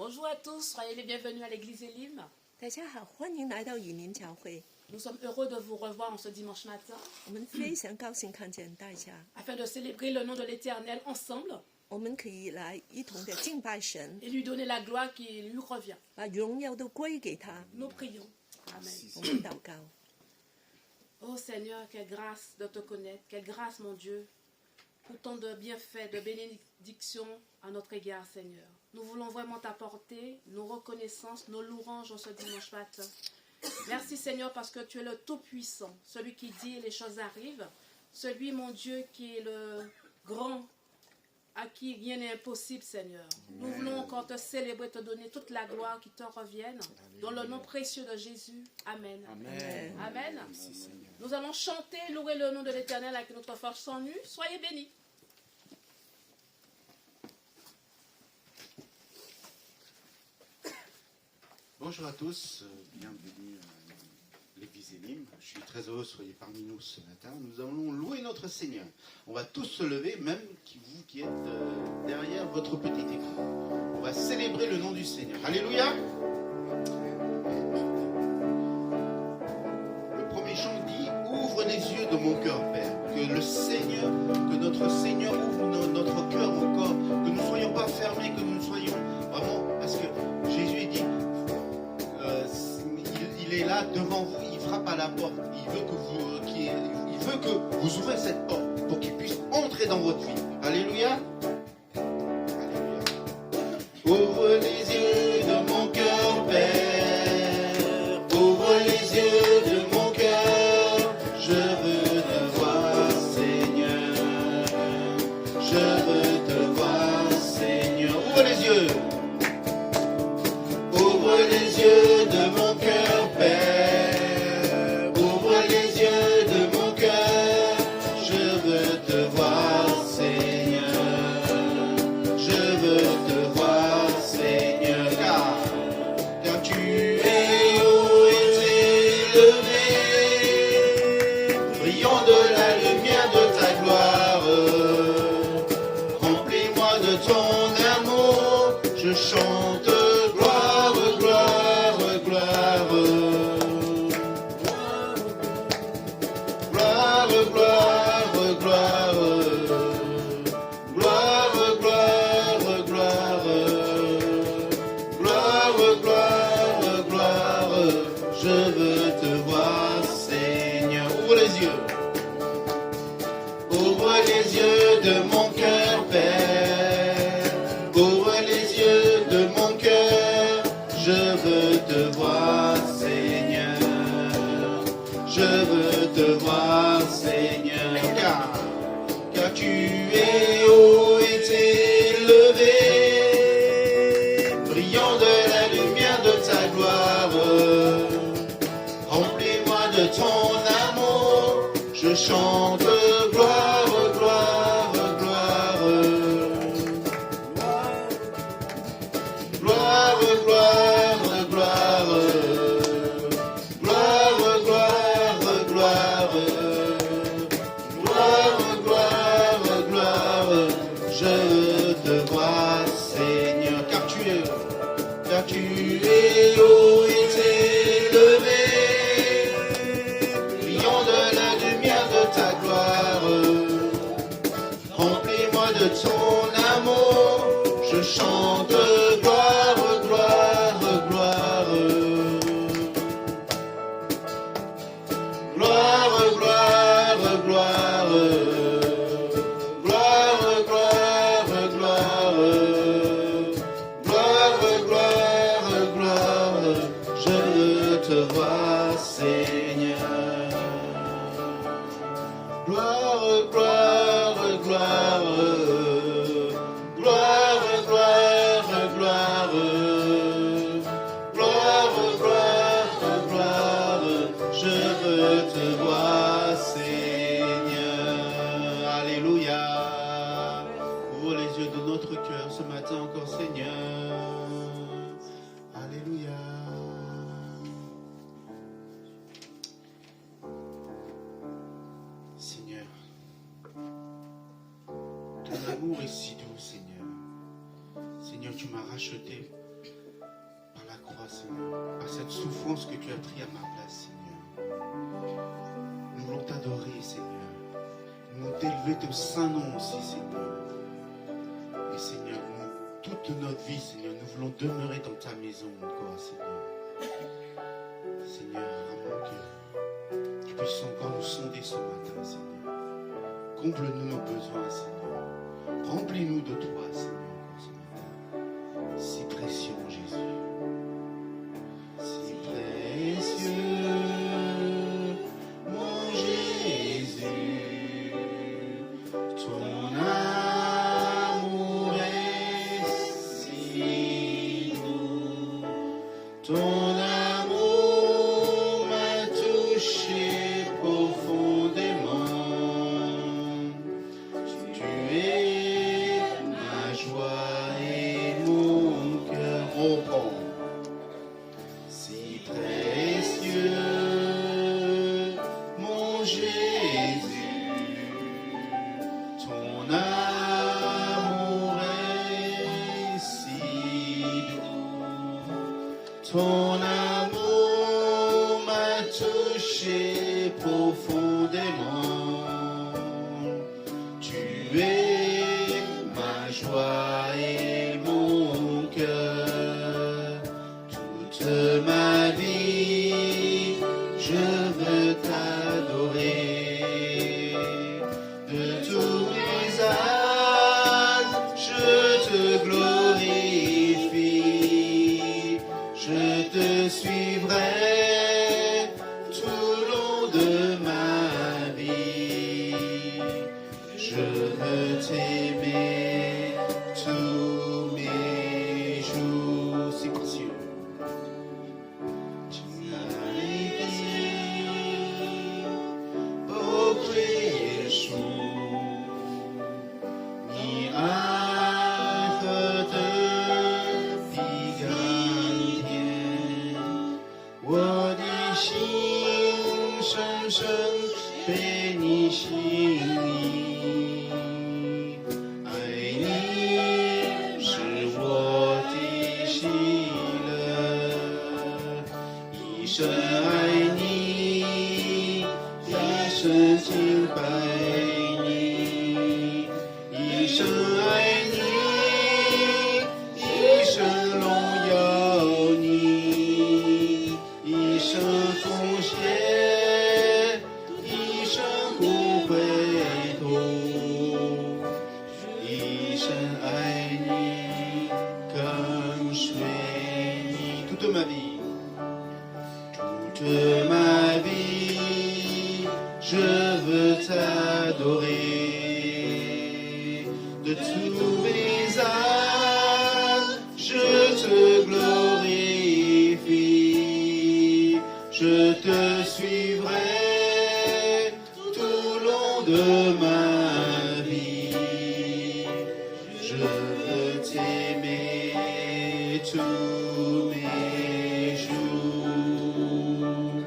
Bonjour à tous, soyez les bienvenus à l'église Elim. 大家好，欢迎来到以林教会。 Nous sommes heureux de vous revoir en ce dimanche matin 我们非常高兴看见大家， afin de célébrer le nom de l'Éternel ensemble 我们可以来一同的敬拜神， et lui donner la gloire qui lui revient. 把荣耀都归给他。 Nous prions. Amen. 我们祷告， Oh Seigneur, quelle grâce de te connaître, quelle grâce mon Dieu, pour tant de bienfaits, de bénédictions à notre égard Seigneur. Nous voulons vraiment t'apporter nos reconnaissances, nos louanges en ce dimanche matin. Merci Seigneur parce que tu es le Tout-Puissant, celui qui dit et les choses arrivent, celui mon Dieu qui est le grand, à qui rien n'est impossible Seigneur. Nous voulons encore te célébrer, te donner toute la gloire qui te revienne, dans le nom précieux de Jésus. Amen. Amen. Amen. Merci Seigneur. Nous allons chanter, louer le nom de l'Éternel avec notre force sans nu. Soyez bénis. Bonjour à tous, bienvenue à l'église Elim. Je suis très heureux que vous soyez parmi nous ce matin. Nous allons louer notre Seigneur. On va tous se lever, même vous qui êtes derrière votre petit écran. On va célébrer le nom du Seigneur. Alléluia. Le premier chant dit « Ouvre les yeux de mon cœur, Père. » Que le Seigneur, que notre Seigneur ouvre notre cœur encore. Que nous ne soyons pas fermés, que nous soyons vraiment... Parce que Jésus dit... il est là devant vous, il frappe à la porte. Il veut que vous ouvrez cette porte pour qu'il puisse entrer dans votre vie. Alléluia. Alléluia. Ouvre les yeux de mon cœur, Père. Ouvre les yeux de mon cœur. Je veux te voir, Seigneur. Je veux te voir, Seigneur. Ouvre les yeux. Ouvre les yeux de mon cœur, Père. Ouvre les yeux de mon cœur. Je veux te voir, Seigneur. Je veux te voir, Seigneur. Car tu es haut et élevé, brillant de la lumière de ta gloire. Remplis-moi de ton amour. Je chante. De mon cœur, Père, ouvre les yeux de mon cœur, je veux te voir, Seigneur, je veux te voir, Seigneur, car tu es haut et élevé, brillant de la lumière de ta gloire, remplis-moi de ton amour, je chante gloire. Chante gloire, gloire, gloire. Gloire, gloire, gloire. Gloire, gloire, gloire. Gloire, gloire, gloire. Je veux te voir, Seigneur. Gloire, gloire, gloire. Ce matin encore, Seigneur. Alléluia. Seigneur, ton amour est si doux, Seigneur. Seigneur, tu m'as racheté croix, Seigneur, à cette souffrance que tu as pris à ma place, Seigneur. Nous voulons t'adorer, Seigneur. Nous voulons t'élever ton saint nom aussi, Seigneur. Et Seigneur, toute notre vie, Seigneur, nous voulons demeurer dans ta maison encore, Seigneur. Seigneur, vraiment que tu puisses encore nous sonder ce matin, Seigneur. Comble-nous nos besoins, Seigneur. Remplis-nous de toi, Seigneur, encore ce matin. Si précieux, mon Jésus. Si précieux, mon Jésus. Ton amour est si doux. Ton Ton amour m'a touché profondément. Tu es ma joie et mon cœur. Toute ma vie, je veux t'adorer. De tous mes âmes, je te glorifie. Je te suivrai tout le long de ma vie. Je veux t'aimer tous mes jours. C'est précieux. Tu m'as dit, oh Jésus, ni我的心深深被你吸引，爱你是我的喜乐，一生爱你，一生敬拜你，一生爱你，一生荣耀你。一生奉献，一生不回头，一生爱你，跟随你。toute ma vie, toute ma vie, je veux t'adorer. De tous mes âmes, je te glorifie. Je te suivrai tout le long de ma vie. Je veux t'aimer tous mes jours.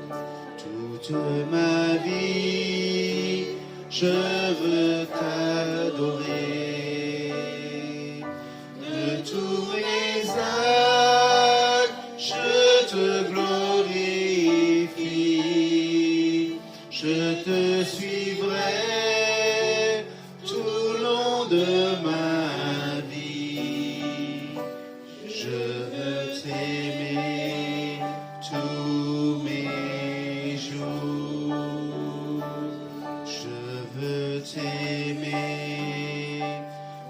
Toute ma vie, je veux t'adorer. De tous mes actes, je te glorifie. Je te suivrai tout le long de ma vie. Je veux t'aimer tous mes jours. Je veux t'aimer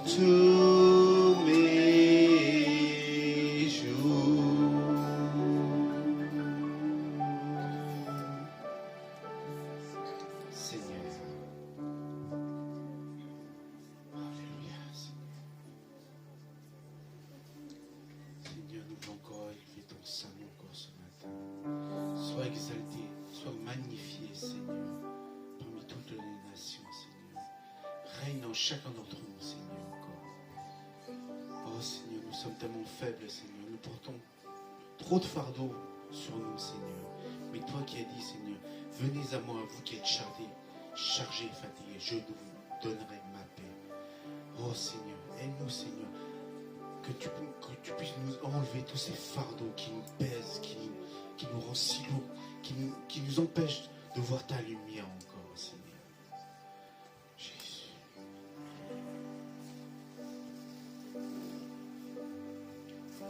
tous mes jours. Seigneur. Alléluia, Seigneur. Seigneur, nous voulons encore élever ton saint nom encore ce matin. Sois exalté, sois magnifié, Seigneur, parmi toutes les nations, Seigneur. Règne en chacun d'entre nous, Seigneur, encore. Oh, Seigneur, nous sommes tellement faibles, Seigneur. Nous portons trop de fardeaux sur nous, Seigneur. Mais toi qui as dit, Seigneur, venez à moi, vous qui êtes chargés et fatigués, je vous donnerai ma paix. Oh Seigneur, aide-nous, Seigneur. que tu puisses nous enlever tous ces fardeaux qui nous pèsent, qui nous rendent si lourds, qui nous empêchent de voir ta lumière encore, Seigneur. Jésus.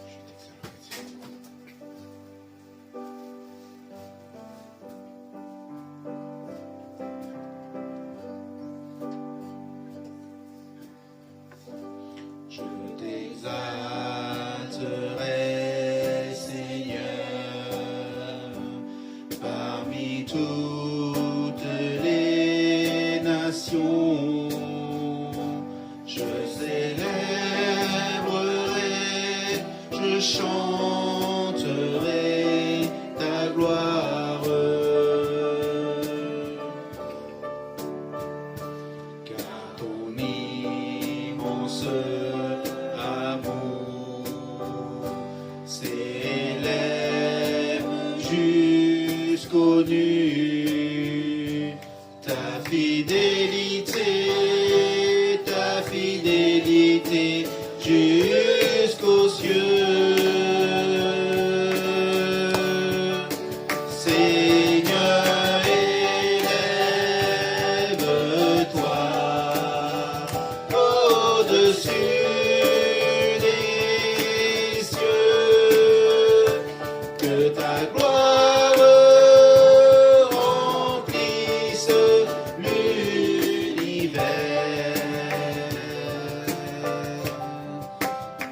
Je t'exalte, Seigneur. Je t'exalterai, Seigneur, parmi toutes les nations. Je célébrerai, je chanterai ta gloire. Car ton immense amour s'élève jusqu'aux nues. Ta fidélité jusqu'aux cieux. Seigneur, élève-toi au-dessus des cieux, que ta gloire remplisse l'univers.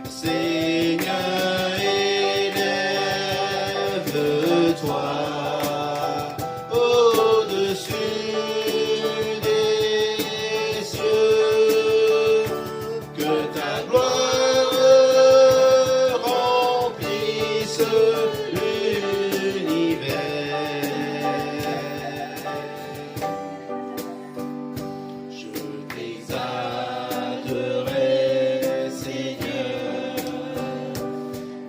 Seigneur, élève-toi au-dessus des cieux, que ta gloire remplisse l'univers. Je t'exalterai, Seigneur,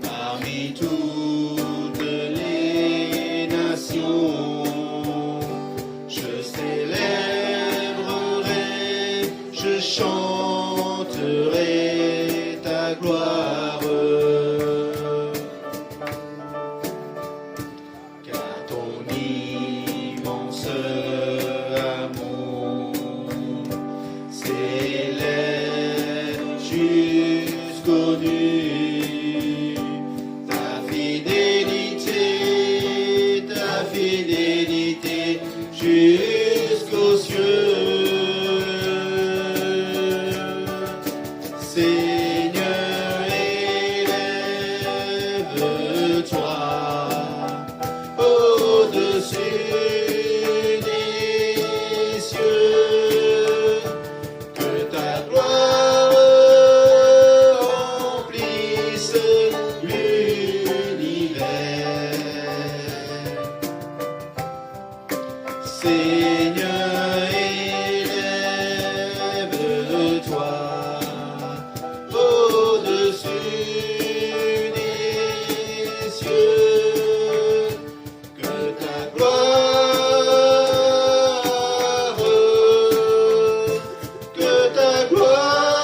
parmi toutes les nations. Je célébrerai, je chanterai ta gloire. Car ton immense amour s'élève jusqu'aux nues. Ta fidélité jusqu'aux cieux. Seigneur, élève-toi au-dessus des cieux, que ta gloire remplisse l'univers. Seigneur, élève-toi au-dessus des cieux, que ta gloire, que ta gloire,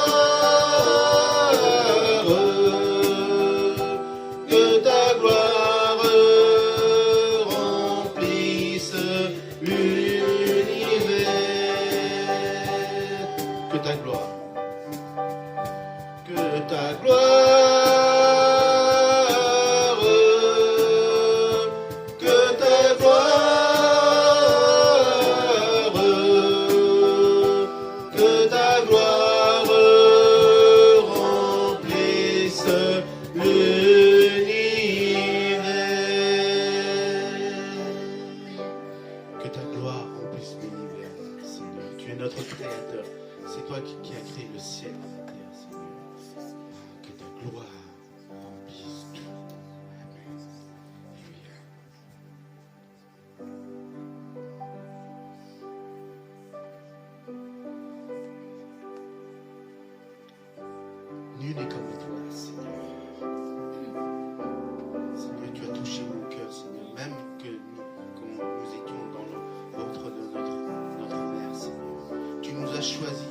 que ta gloire remplisse l'univers. Que ta gloire, que ta gloire, que ta gloire, que ta gloire remplisse l'univers. Que ta gloire remplisse l'univers, Seigneur. Tu es notre Créateur. C'est toi qui as créé le ciel et la terre, Seigneur. Que ta gloire remplisse tout. Amen. Alléluia. Nul n'est comme toi, Seigneur. Seigneur, tu as touché mon cœur, Seigneur, même que quand nous étions dans le ventre de notre mère, Seigneur. Tu nous as choisis,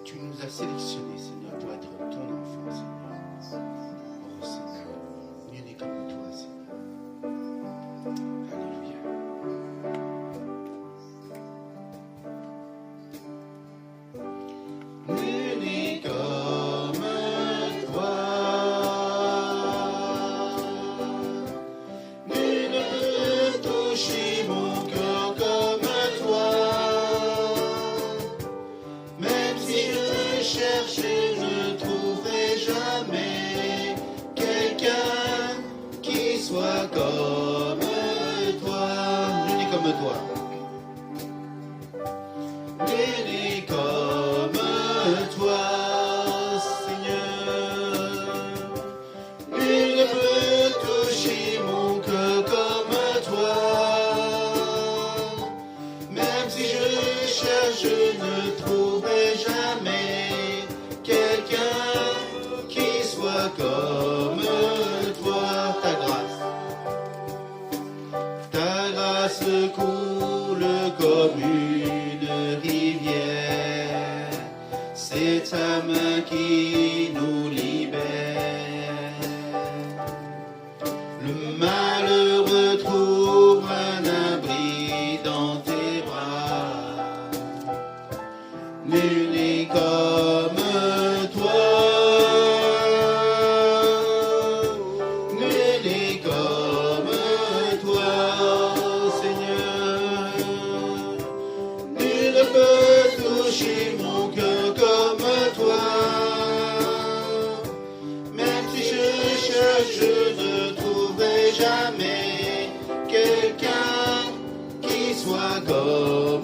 tu nous as sélectionnés, Seigneur, pour être ton enfant, Seigneur. comme toi. Nul n'est comme toi, Seigneur. Nul ne peut toucher mon cœur comme toi. Même si je cherche, je ne trouverai jamais quelqu'un qui soit comme toi. Ta grâce coule comme une rivière. C'est ta main qui nous libère. Le malheureux trouve un abri dans tes bras. Nul n'est comme toi. Nul n'est comme toi, Seigneur. Nul ne peut toucher mon cœur comme toi. Même si je cherche, je ne trouverai jamais quelqu'un qui soit comme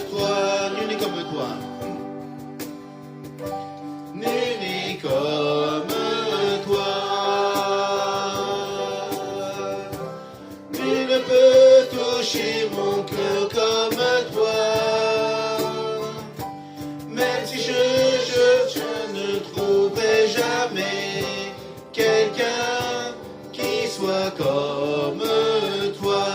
toi. Nul n'est comme toi. Nul n'est comme toi. Nul ne peut toucher mon cœur comme toi. Même si je ne trouverai jamais quelqu'un qui soit comme toi.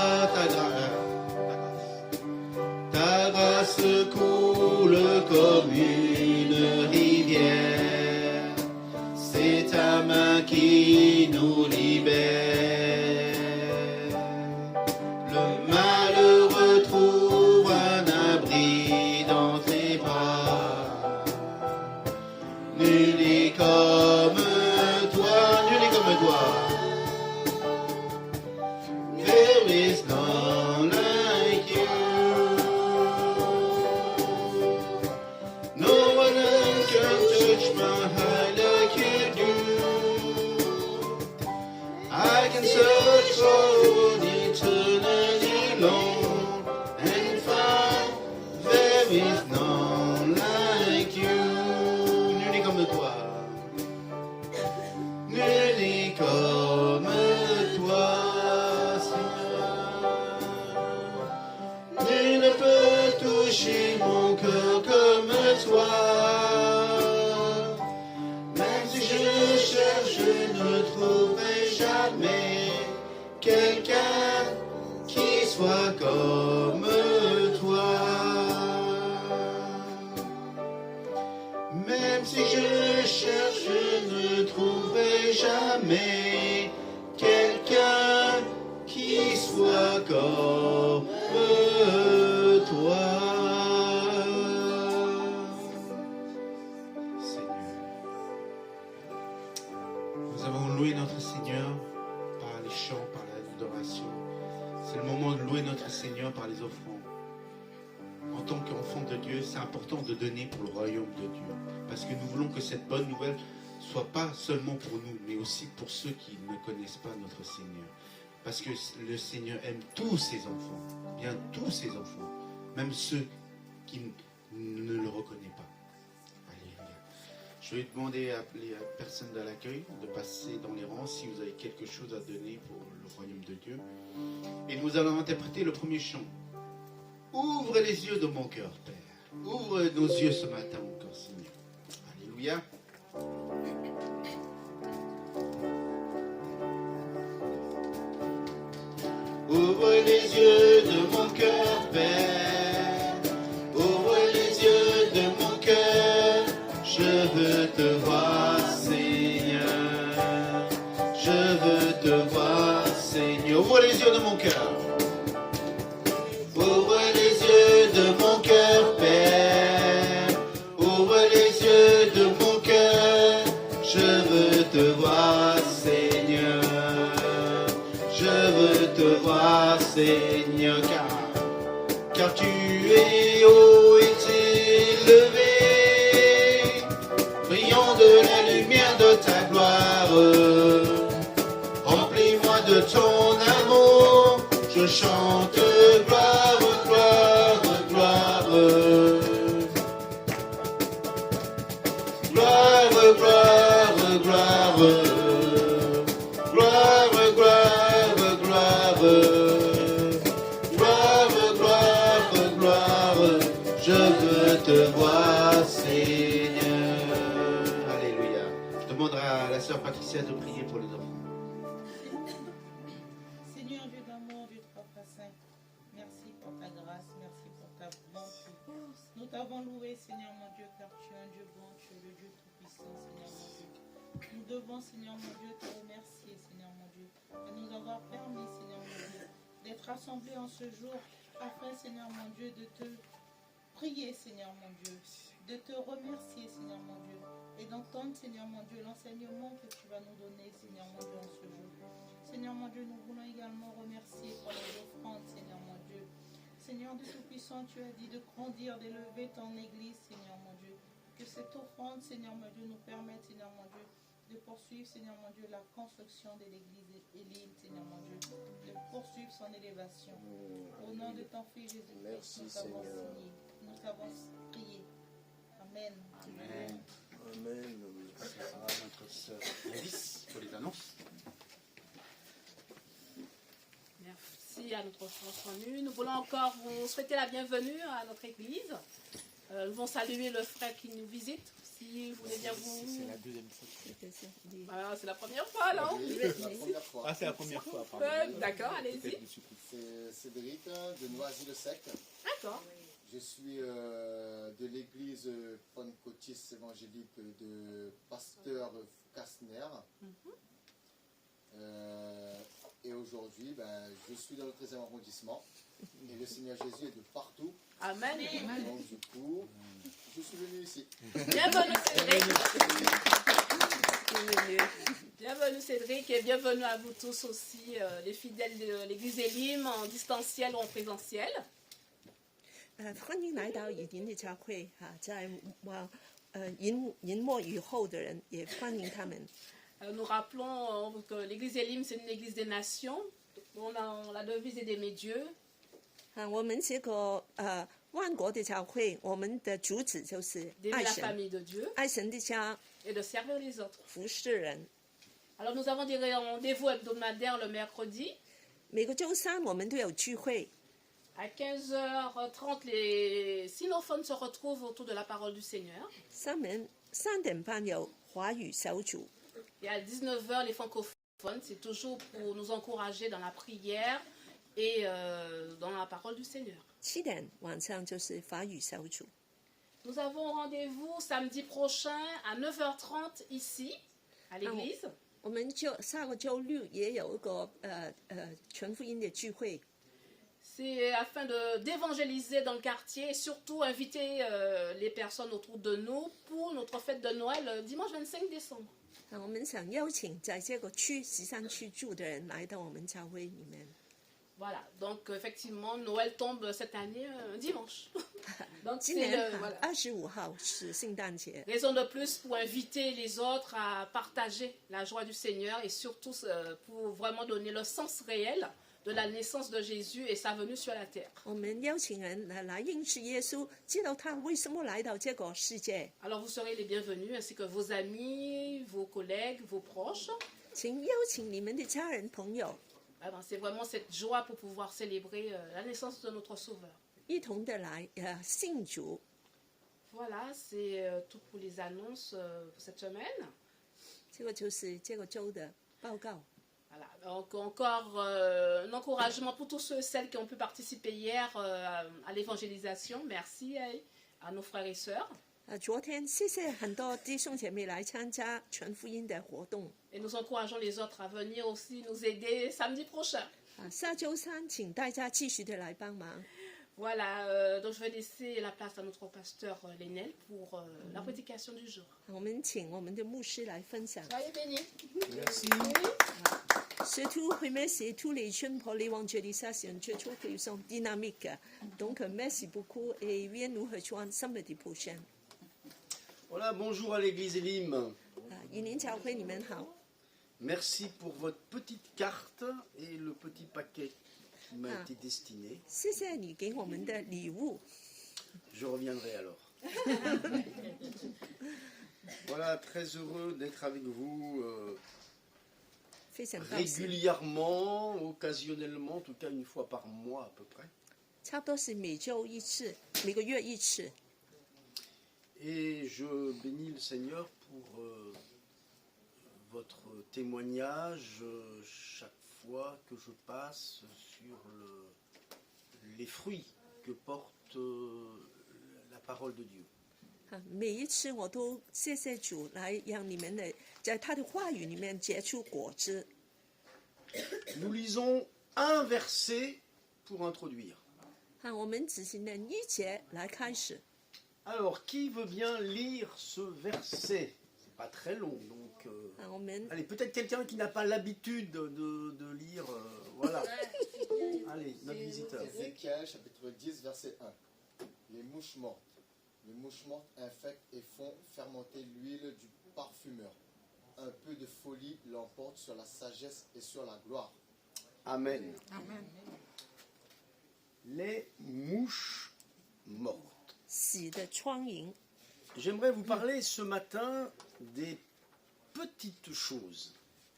Ta grâce coule comme une rivière. C'est ta main qui nous libère. Le malheureux trouve un abri dans tes bras. Nul n'est comme toi, nul n'est comme toi. There is none like you. No one else can touch my heart like you do. I can search for eternity long and find there is none like you. Nul n'est comme toi. Nul n'est comme toi, Seigneur. Nul ne peut toucher mon cœur comme toi. Même si je cherche, je ne trouverai jamais quelqu'un qui soit comme toi. Même si je cherche, je ne trouverai jamais quelqu'un qui soit comme toi. Seigneur, nous avons loué notre Seigneur par les chants, par l'adoration. C'est le moment de louer notre Seigneur par les offrandes. En tant qu'enfant de Dieu, c'est important de donner pour le royaume de Dieu. Parce que nous voulons que cette bonne nouvelle soit pas seulement pour nous, mais aussi pour ceux qui ne connaissent pas notre Seigneur. Parce que le Seigneur aime tous ses enfants, bien tous ses enfants, même ceux qui ne le reconnaissent pas. Alléluia. Je vais demander à les personnes de l'accueil de passer dans les rangs si vous avez quelque chose à donner pour le royaume de Dieu. Et nous allons interpréter le premier chant. Ouvre les yeux de mon cœur, Père. Ouvre nos yeux ce matin, mon cœur, Seigneur. Alléluia. Ouvre les yeux de mon cœur, Père. Ouvre les yeux de mon cœur. Je veux te voir, Seigneur. Je veux te voir, Seigneur. Ouvre les yeux de mon cœur. Ouvre les yeux de mon cœur, Père. Ouvre les yeux de mon cœur. Je veux te voir, Seigneur. Je veux te voir, Seigneur, car tu es haut et élevé, brillant de la lumière de ta gloire. Remplis-moi de ton amour, je chante gloire. gloire, gloire, gloire, je veux te voir, Seigneur. Alléluia. Je demanderai à la sœur Patricia de prier pour les enfants. Seigneur Dieu d'amour, Dieu trois fois saint, merci pour ta grâce, merci pour ta bonté. Nous t'avons loué, Seigneur mon Dieu, car tu es un Dieu bon, tu es le Dieu tout-puissant, Seigneur mon Dieu. Nous devons, Seigneur mon Dieu, te remercier, Seigneur mon Dieu, de nous avoir permis, Seigneur mon Dieu, d'être rassemblés en ce jour, afin, Seigneur mon Dieu, de te prier, Seigneur mon Dieu, de te remercier, Seigneur mon Dieu, et d'entendre, Seigneur mon Dieu, l'enseignement que tu vas nous donner, Seigneur mon Dieu, en ce jour. Seigneur mon Dieu, nous voulons également remercier pour les offrandes, Seigneur mon Dieu. Seigneur Dieu Tout-Puissant, tu as dit de grandir, d'élever ton Église, Seigneur mon Dieu. Que cette offrande, Seigneur mon Dieu, nous permette, Seigneur mon Dieu, de poursuivre, Seigneur mon Dieu, la construction de l'Église Élim, Seigneur mon Dieu, de poursuivre son élévation. Au nom de ton Fils Jésus-Christ, nous avons signé, nous avons prié. Amen. Amen. Amen. À notre sœur Alice pour les annonces. Merci à notre France connue. Nous voulons encore vous souhaiter la bienvenue à notre église. Nous voulons saluer le frère qui nous visite. Si vous voulez bien vous... C'est la deuxième fois. Ah, c'est la première fois, non? Oui, c'est la première fois. Ah, c'est la première fois. pardon. D'accord, allez-y. Peut-être je suis pris. C'est Cédric de Noisy-le-Sec. D'accord. Je suis de l'église pentecôtiste évangélique de Pasteur Kastner. Et aujourd'hui, je suis dans le 13e arrondissement. Et le Seigneur Jésus est de partout. Amen. Donc du coup, je suis venu ici. Bienvenue Cédric. Bienvenue Cédric et bienvenue à vous tous aussi, les fidèles de l'église Élim, en distanciel ou en présentiel. 欢迎来到以您的教会在银幕以后的人也欢迎他们。 Nous rappelons que l'église Élim, c'est une église des nations. On a la devise est d'aimer Dieu. 我们这个万国的教会，我们的主旨就是爱 d'aimer la 神， famille de Dieu 爱神的家， et de servir les autres. 服侍人。 Alors nous avons des rendez-vous hebdomadaires le mercredi. 每个周三我们都有聚会， À 15h30, les sinophones se retrouvent autour de la parole du Seigneur. 3点半有华语小组， Et à 19h, les francophones, c'est toujours pour nous encourager dans la prière et dans la parole du Seigneur. 7点晚上就是法语小组。 Nous avons rendez-vous samedi prochain à 9h30 ici, à l'église. 我们下个周六也有一个全福音的聚会， C'est afin d'évangéliser dans le quartier et surtout inviter les personnes autour de nous pour notre fête de Noël dimanche 25 décembre. 我们想邀请在这个区13区住的人来到我们教会里面。 Voilà, donc effectivement, Noël tombe cette année un dimanche. Donc 今 c'est 年voilà. 25号是圣诞节， Raison de plus pour inviter les autres à partager la joie du Seigneur et surtout pour vraiment donner le sens réel de la naissance de Jésus et sa venue sur la terre. 我们邀请人来认识耶稣，知道他为什么来到这个世界。 Alors vous serez les bienvenus ainsi que vos amis, vos collègues, vos proches. 请邀请你们的家人朋友 C'est vraiment cette joie pour pouvoir célébrer la naissance de notre Sauveur. 一同的来信主。 Voilà, c'est tout pour les annonces pour cette semaine. 这个就是这个周的报告。 Voilà, donc encore un encouragement pour tous ceux et celles qui ont pu participer hier à l'évangélisation. Merci à nos frères et sœurs. 昨天谢谢很多弟兄姐妹来参加全福音的活动。 Et nous encourageons les autres à venir aussi nous aider samedi prochain. 下周三请大家继续的来帮忙。 Voilà, donc je vais laisser la place à notre pasteur Lénel pour la prédication du jour. 我们请我们的牧师来分享。 Soyez bénis. Merci. Surtout remercier tous les jeunes pour l'évangélisation, je trouve qu'ils sont dynamiques. Donc merci beaucoup et viens nous rejoindre samedi prochain. Voilà, bonjour à l'église Élim. 以您教会你们好， Merci pour votre petite carte et le petit paquet qui m'a été destiné. 谢谢你给我们的礼物。 Je reviendrai alors. Voilà, très heureux d'être avec vous 非常高兴， régulièrement, occasionnellement, en tout cas une fois par mois à peu près. 差不多是每周一次，每个月一次。 Et je bénis le Seigneur pour votre témoignage chaque fois que je passe sur les fruits que porte la parole de Dieu. 每一次我都谢谢主来让你们的在他的话语里面结出果子。 Nous lisons un verset pour introduire. 我们只是念一节来开始。 Alors, qui veut bien lire ce verset? C'est pas très long, donc... 我们 Allez, peut-être quelqu'un qui n'a pas l'habitude de lire... voilà. Allez, notre visiteur. Ézéchiel chapitre 10 verset 1. Les mouches mortes. Les mouches mortes infectent et font fermenter l'huile du parfumeur. Un peu de folie l'emporte sur la sagesse et sur la gloire. Amen. Les mouches mortes. 死的苍蝇， J'aimerais vous parler ce matin des petites choses.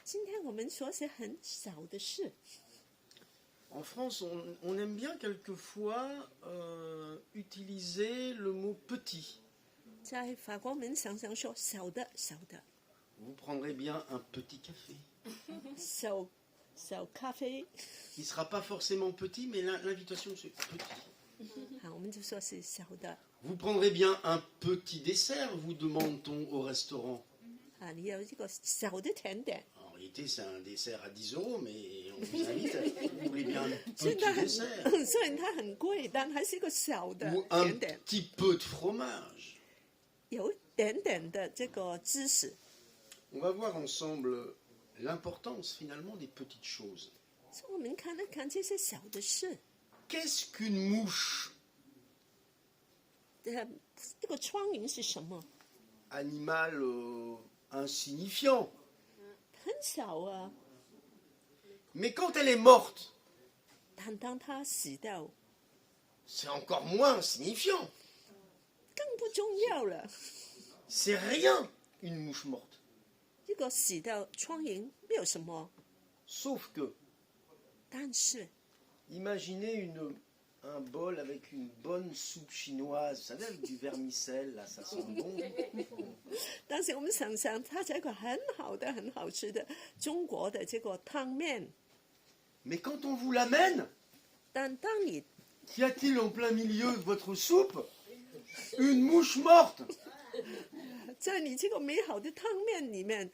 今天我们说是很少的事。 En France, on aime bien quelquefois utiliser le mot petit. 在法国，我们常常说小的，小的， Vous prendrez bien un petit café. 小咖啡， Qui ne sera pas forcément petit, mais l'invitation c'est petit. 我们就说是小的。 Vous prendrez bien un petit dessert, vous demande-t-on au restaurant. 你有这个小的甜点， En réalité, c'est un dessert à 10 €, mais on vous invite à vous voulez bien un 虽 petit 然 dessert. 虽然它很贵，但还是一个小的 Ou un 甜点， petit peu de fromage. 有一点点的这个芝士。 On va voir ensemble l'importance finalement des petites choses. 所以我们看了看这些小的事， Qu'est-ce qu'une mouche? 这个苍蝇是什么？ Animal insignifiant. 很小啊， Mais quand elle est morte, 但当它死掉， c'est encore moins insignifiant. 更不重要了。 C'est rien, une mouche morte. 这个死掉苍蝇没有什么， Sauf que, 但是 imaginez un bol avec une bonne soupe chinoise, vous savez, avec du vermicelle, là, ça sent bon. 但是我们想想，它这个很好的、很好吃的中国的这个汤面， Mais quand on vous l'amène, 但当你 qu'y a-t-il en plein milieu de votre soupe? Une mouche morte. 在你这个美好的汤面里面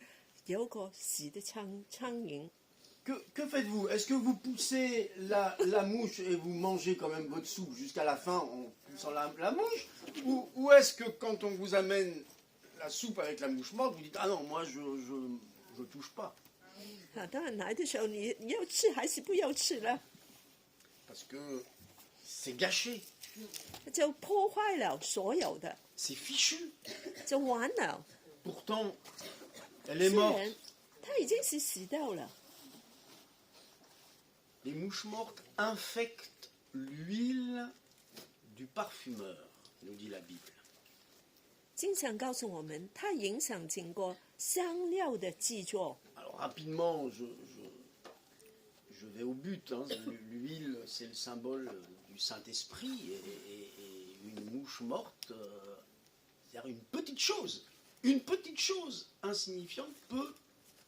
有个死的苍蝇， Que faites-vous? Est-ce que vous poussez la mouche et vous mangez quand même votre soupe jusqu'à la fin en poussant la mouche? Ou est-ce que quand on vous amène la soupe avec la mouche morte, vous dites ah non, moi je touche pas? 当然来的时候你要吃还是不要吃了， Parce que c'est gâché, 就破坏了所有的， c'est fichu. 就完了。 Pourtant, elle est 虽 morte. 然它已经是死掉了， Les mouches mortes infectent l'huile du parfumeur, nous dit la Bible. 经常告诉我们，它影响整个香料的制作。 Alors rapidement, je vais au but. Hein. L'huile, c'est le symbole du Saint-Esprit et une mouche morte, c'est-à-dire une petite chose insignifiante peut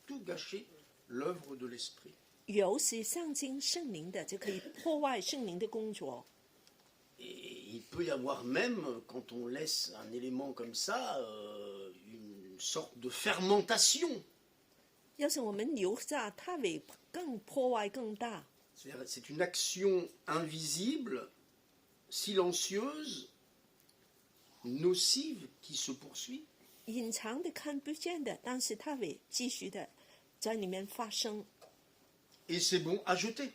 tout gâcher l'œuvre de l'Esprit. 油是象征圣灵的，就可以破坏圣灵的工作。 Et il peut y avoir même, quand on laisse un élément comme ça, une sorte de fermentation. 要是我们留下，它会更破坏更大。 C'est-à-dire, c'est une action invisible, silencieuse, nocive qui se poursuit. 隐藏的看不见的，但是它会继续的在里面发生， Et c'est bon à jeter.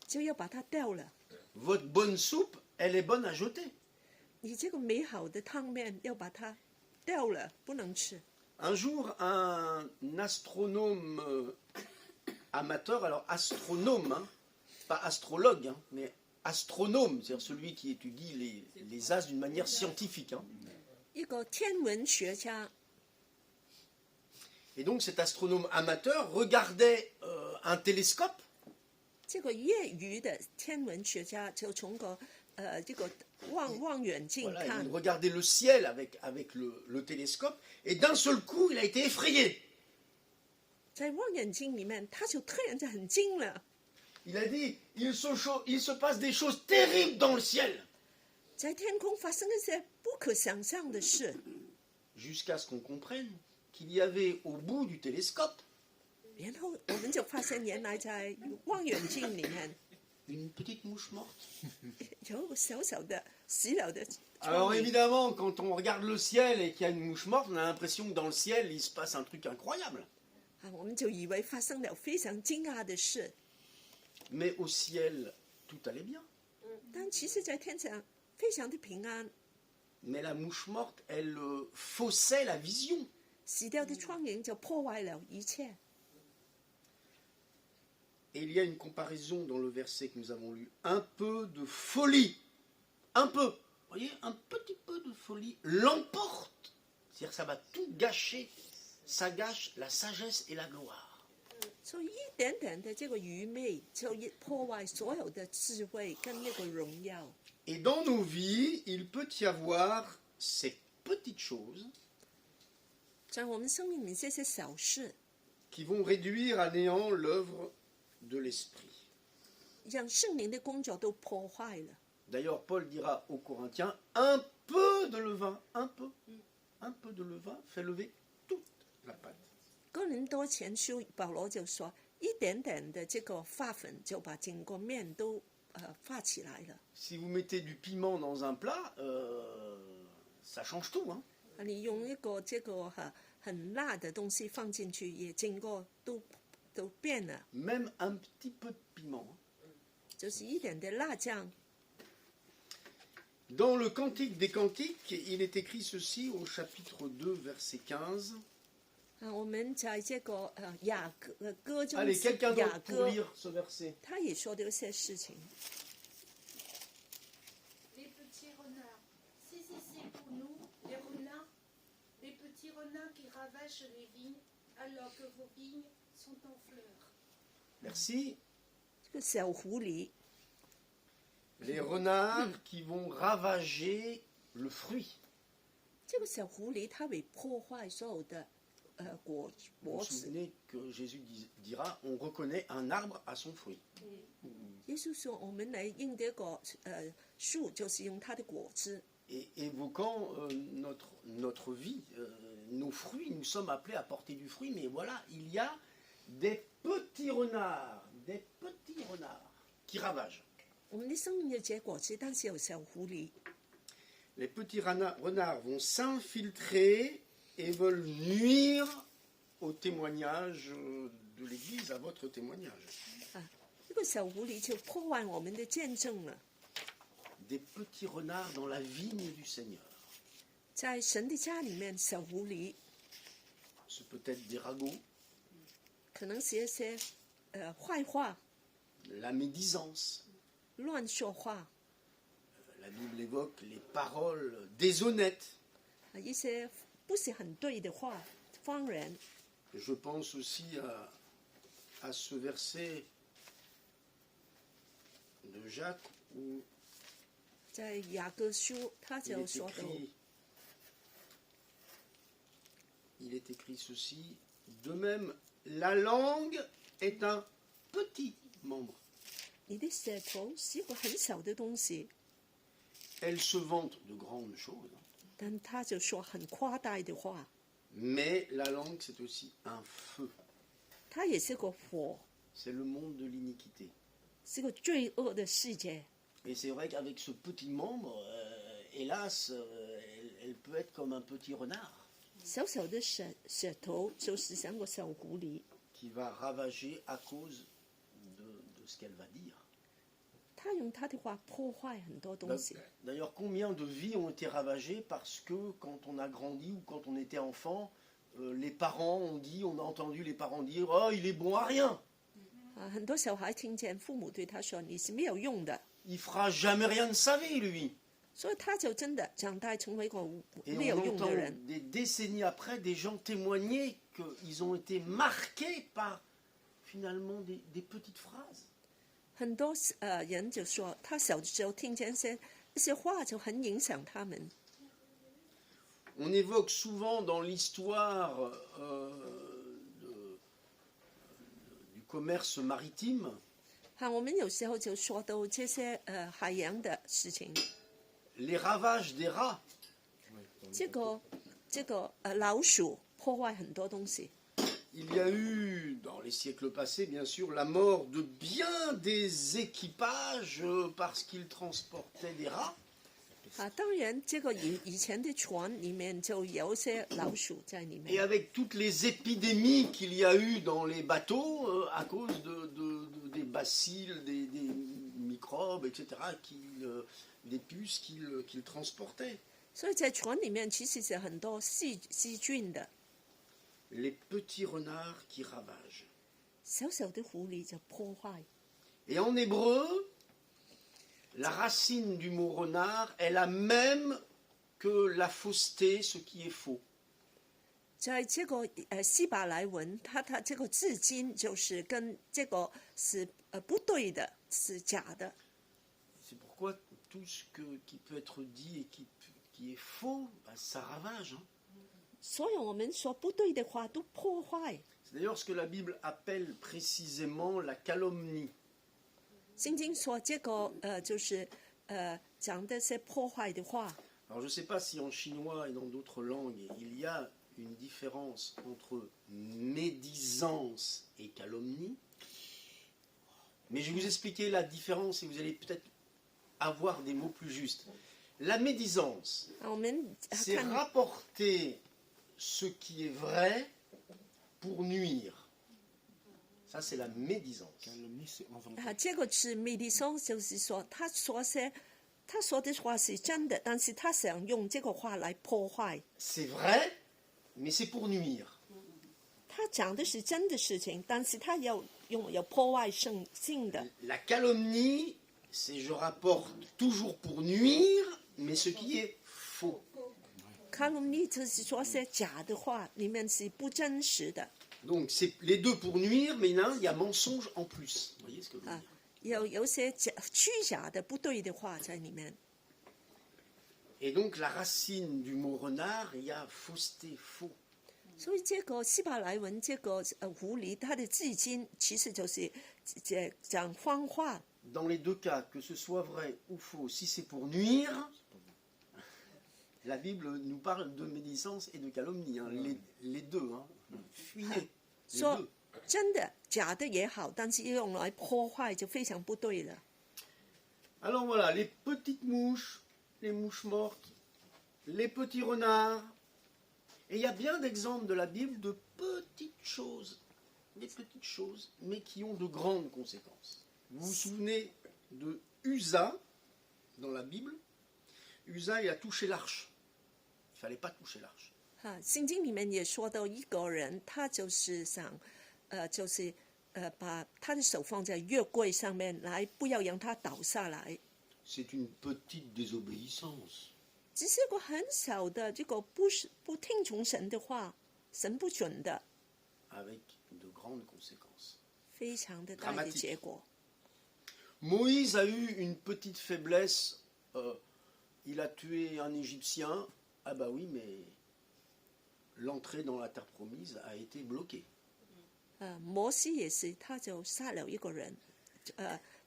就要把它掉了。 Votre bonne soupe, elle est bonne à jeter. 你这个美好的汤面要把它掉了，不能吃。 Un jour, un astronome amateur, alors astronome, hein, pas astrologue, hein, mais astronome, c'est-à-dire celui qui étudie les astres d'une manière scientifique, hein, 一个天文学家， Et donc cet astronome amateur regardait un télescope 这个业余的天文学家就从这个望远镜 Voilà, 看 il，regardait le ciel avec le télescope, et d'un seul coup, il a été effrayé. 在望远镜里面，他就突然就很惊了， Il a dit, il se passe des choses terribles dans le ciel. 在天空发生一些不可想象的事， Jusqu'à ce qu'on comprenne qu'il y avait au bout du télescope 然后我们就发现原来在望远镜里面 une petite mouche morte. 有小小的死了的 Alors 苍蝇。 évidemment, quand on regarde le ciel et qu'il y a une mouche morte, on a l'impression que dans le ciel, il se passe un truc incroyable. 我们就以为发生了非常惊讶的事， Mais au ciel, tout allait bien. 但其实，在天上非常的平安。 Mais la mouche morte, elle faussait la vision. 死掉的苍蝇就破坏了一切。 Et il y a une comparaison dans le verset que nous avons lu. Un peu de folie, un peu, vous voyez, un petit peu de folie l'emporte. C'est-à-dire que ça va tout gâcher. Ça gâche la sagesse et la gloire. 所以一点点的这个愚昧，就破坏所有的智慧跟那个荣耀。 Et dans nos vies, il peut y avoir ces petites choses 在我们生命里这些小事， qui vont réduire à néant l'œuvre de l'esprit. 让圣灵的工作都破坏了。 D'ailleurs, Paul dira aux Corinthiens, un peu de levain, un peu de levain fait lever toute la pâte. 哥林多前书保罗就说，一点点的这个发粉就把整个面都发起来了。 Si vous mettez du piment dans un plat, ça change tout. Hein. 你用一个这个很辣的东西放进去，也整个都变了， Même un petit peu de piment. 就是一点的辣酱。 Dans le Cantique des Cantiques, il est écrit ceci au chapitre 2, verset 15. 我们在这个雅歌中 Allez, quelqu'un 雅 d'autre pour 歌， lire ce verset. 他也说的一些事情。 Les petits renards. Si, pour nous, les renards, les petits renards qui ravagent les vignes alors que vos vignes sont en fleurs. Merci. 这个小狐狸， Les renards qui vont ravager le fruit. 这个小狐狸它会破坏所有的果 Vous vous 子。 souvenez que Jésus dira, on reconnaît un arbre à son fruit. 耶稣说，我们来认这个树，就是用它的果子。 Et évoquant notre vie, nos fruits, nous sommes appelés à porter du fruit, mais voilà, il y a des petits renards qui ravagent. 我们的生命有结果子，但是有小狐狸。 Les petits renards vont s'infiltrer et veulent nuire au témoignage de l'Église, à votre témoignage. 这个小狐狸就破坏我们的见证了。 Des petits renards dans la vigne du Seigneur. 在神的家里面，小狐狸 Ce peut être des ragots, 可能是一些坏话、 la médisance. 乱说话， La Bible évoque les paroles déshonnêtes. 一些不是很对的话，方言。 Je pense aussi à ce verset de Jacques où 在雅各书，他 il 就 est 说到， écrit ceci, de même, la langue est un petit membre. 你的舌头是一个很小的东西， Elle se vante de grandes choses, 但他就说很夸大的话。 mais la langue c'est aussi un feu. 它也是个火， C'est le monde de l'iniquité. 是个罪恶的世界。 Et c'est vrai qu'avec ce petit membre, hélas, elle peut être comme un petit renard 小小的舌头就是像个小狐狸， qui va ravager à cause de ce qu'elle va dire. 他用他的话破坏很多东西。 D'ailleurs, combien de vies ont été ravagées parce que quand on a grandi ou quand on était enfant, les parents ont dit, on a entendu les parents dire, oh, il est bon à rien, 很多小孩听见父母对他说：“你是没有用的。” il fera jamais rien de sa vie, lui. 所以他就真的长大成为一个 Et 没有 on 用的 entend 人。 des décennies après des gens témoigner qu'ils ont été marqués par finalement des petites phrases. 很多人就说，他小的时候听见一些话就很影响他们。 On évoque souvent dans l'histoire du commerce maritime 我们有时候就说到这些海洋的事情。 les ravages des rats. 这个老鼠破坏很多东西。 Il y a eu, dans les siècles passés, bien sûr, la mort de bien des équipages parce qu'ils transportaient des rats. 当然，这个以前的船里面就有一些老鼠在里 Et 面。 avec toutes les épidémies qu'il y a eu dans les bateaux à cause des bacilles, des microbes, etc., des puces qu'ils transportaient. 所以在船里面其实是很多细菌的。 Les petits renards qui ravagent. 小小的狐狸就破坏。 Et en hébreu, la racine du mot renard est la même que la fausseté, ce qui est faux. 在这个希伯来文，它这个字经就是跟这个是不对的，是假的。 C'est pourquoi tout ce qui peut être dit et qui est faux, ça ravage. Hein. 所有我们说不对的话都破坏。 C'est d'ailleurs ce que la Bible appelle précisément la calomnie. 圣经说这个就是讲的是破坏的话。 Alors je ne sais pas si en chinois et dans d'autres langues, il y a une différence entre médisance et calomnie. Mais je vais vous expliquer la différence et vous allez peut-être avoir des mots plus justes. La médisance, 我们 c'est 看 rapporter ce qui est vrai pour nuire. Ça, c'est la médisance. 这个是 médisance， 就是说他说的话是真的，但是他想用这个话来破坏。 C'est vrai, mais c'est pour nuire. 他讲的是真的事情，但是他有破坏性的。 La calomnie, c'est je rapporte toujours pour nuire, mais ce qui est faux. calomnie 就是说些假的话，里面是不真实的。 Donc c'est les deux pour nuire, mais il y a mensonge en plus. Vous voyez ce que je veux dire? 有些虚假的不对的话在里面。 Et donc la racine du mot renard, il y a fausseté, faux. 所以这个希伯来文这个狐狸，它的字经其实就是讲谎话。 Dans les deux cas, que ce soit vrai ou faux, si c'est pour nuire, la Bible nous parle de médisance et de calomnie, hein, les deux. Hein. Fuyez, les 说 deux. 真的假的也好，但是用来破坏就非常不对了。 Alors voilà, les petites mouches, les mouches mortes, les petits renards. Et il y a bien d'exemples de la Bible de petites choses, des petites choses, mais qui ont de grandes conséquences. Vous vous souvenez de Uza dans la Bible? Uza, il a touché l'arche. Il ne fallait pas toucher l'arche. 圣经里面也说到一个人，他就是想，把他的手放在约柜上面来，不要让它倒下来。 C'est une petite désobéissance. 只是个很小的这个不听从神的话，神不准的， Avec de grandes conséquences. 非常的大的结果。 Moïse a eu une petite faiblesse. Il a tué un Égyptien. Ah bah oui, mais l'entrée dans la terre promise a été bloquée. 摩西也是，他就杀了一个人，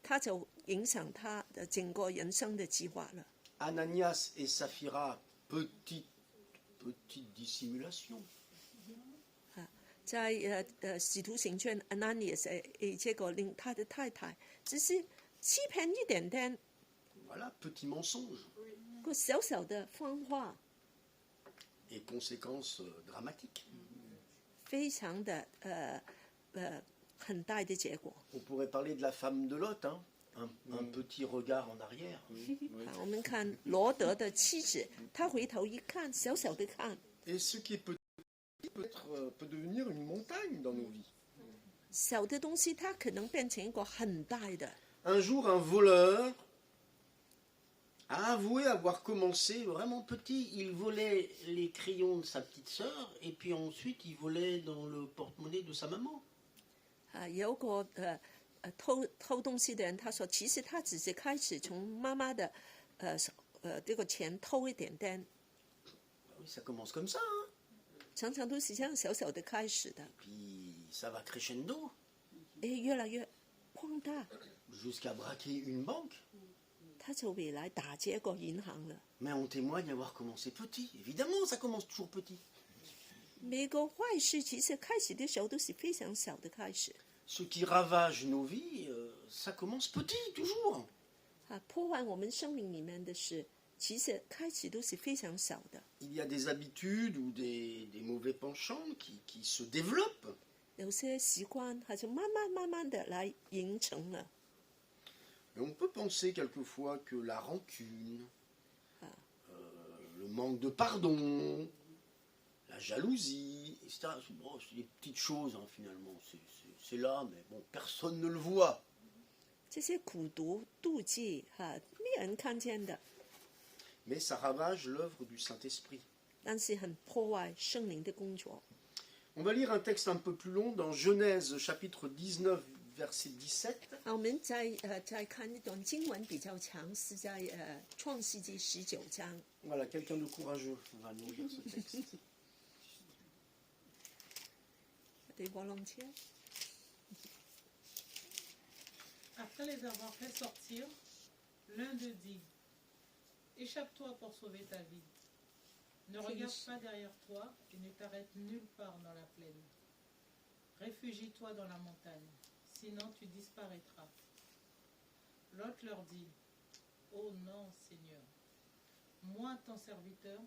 他就影响他的整个人生的计划了。 Ananias et Saphira, petite dissimulation. 在使徒行传 Ananias 这个令他的太太只是欺骗一点点， Voilà, petit mensonge. 个小小的谎话， Et conséquences dramatiques. 非常的很大的结果。 On pourrait parler de la femme de Lot, hein, un petit regard en arrière. 我们看罗德的妻子，她回头一看，小小的看， Et ce qui est petit peut devenir une montagne dans nos vies. 小的东西它可能变成一个很大的。 Un jour, un voleur a avoué avoir commencé vraiment petit. Il volait les crayons de sa petite sœur et puis ensuite il volait dans le porte-monnaie de sa maman. 有個偷東西的人，他說其實他只是開始從媽媽的這個錢偷一點點， Oui, ça commence comme ça, hein. 常常都是這樣小小的開始的， Puis ça va crescendo 越來越擴大， jusqu'à braquer une banque. 他就會來打這個銀行了。 Mais on témoigne avoir commencé petit. Évidemment, ça commence toujours petit. 每個壞事其實開始的時候都是非常小的開始， Ce qui ravage nos vies, ça commence petit, toujours. 破壞我們生命裡面的事，其實開始都是非常小的。 Il y a des habitudes ou des mauvais penchants qui se développent. 有些習慣，它就慢慢的來形成了。 Et on peut penser quelquefois que la rancune, le manque de pardon, la jalousie, etc. Bon, c'est des petites choses, hein, finalement. C'est là, mais bon, personne ne le voit. 這些苦毒、妒忌，沒人看見的， Mais ça ravage l'œuvre du Saint-Esprit. 但是很破壞聖靈的工作。 On va lire un texte un peu plus long dans Genèse chapitre 19, verset 17. 我們再看一段經文比較長，是在創世記19章。 Voilà, quelqu'un de courageux va nous lire ce texte. Des volontaires. Après les avoir fait sortir, l'un d'eux dit, échappe-toi pour sauver ta vie. Ne regarde pas derrière toi et ne t'arrête nulle part dans la plaine. Réfugie-toi dans la montagne, sinon tu disparaîtras. L'autre leur dit, oh non, Seigneur, moi, ton serviteur,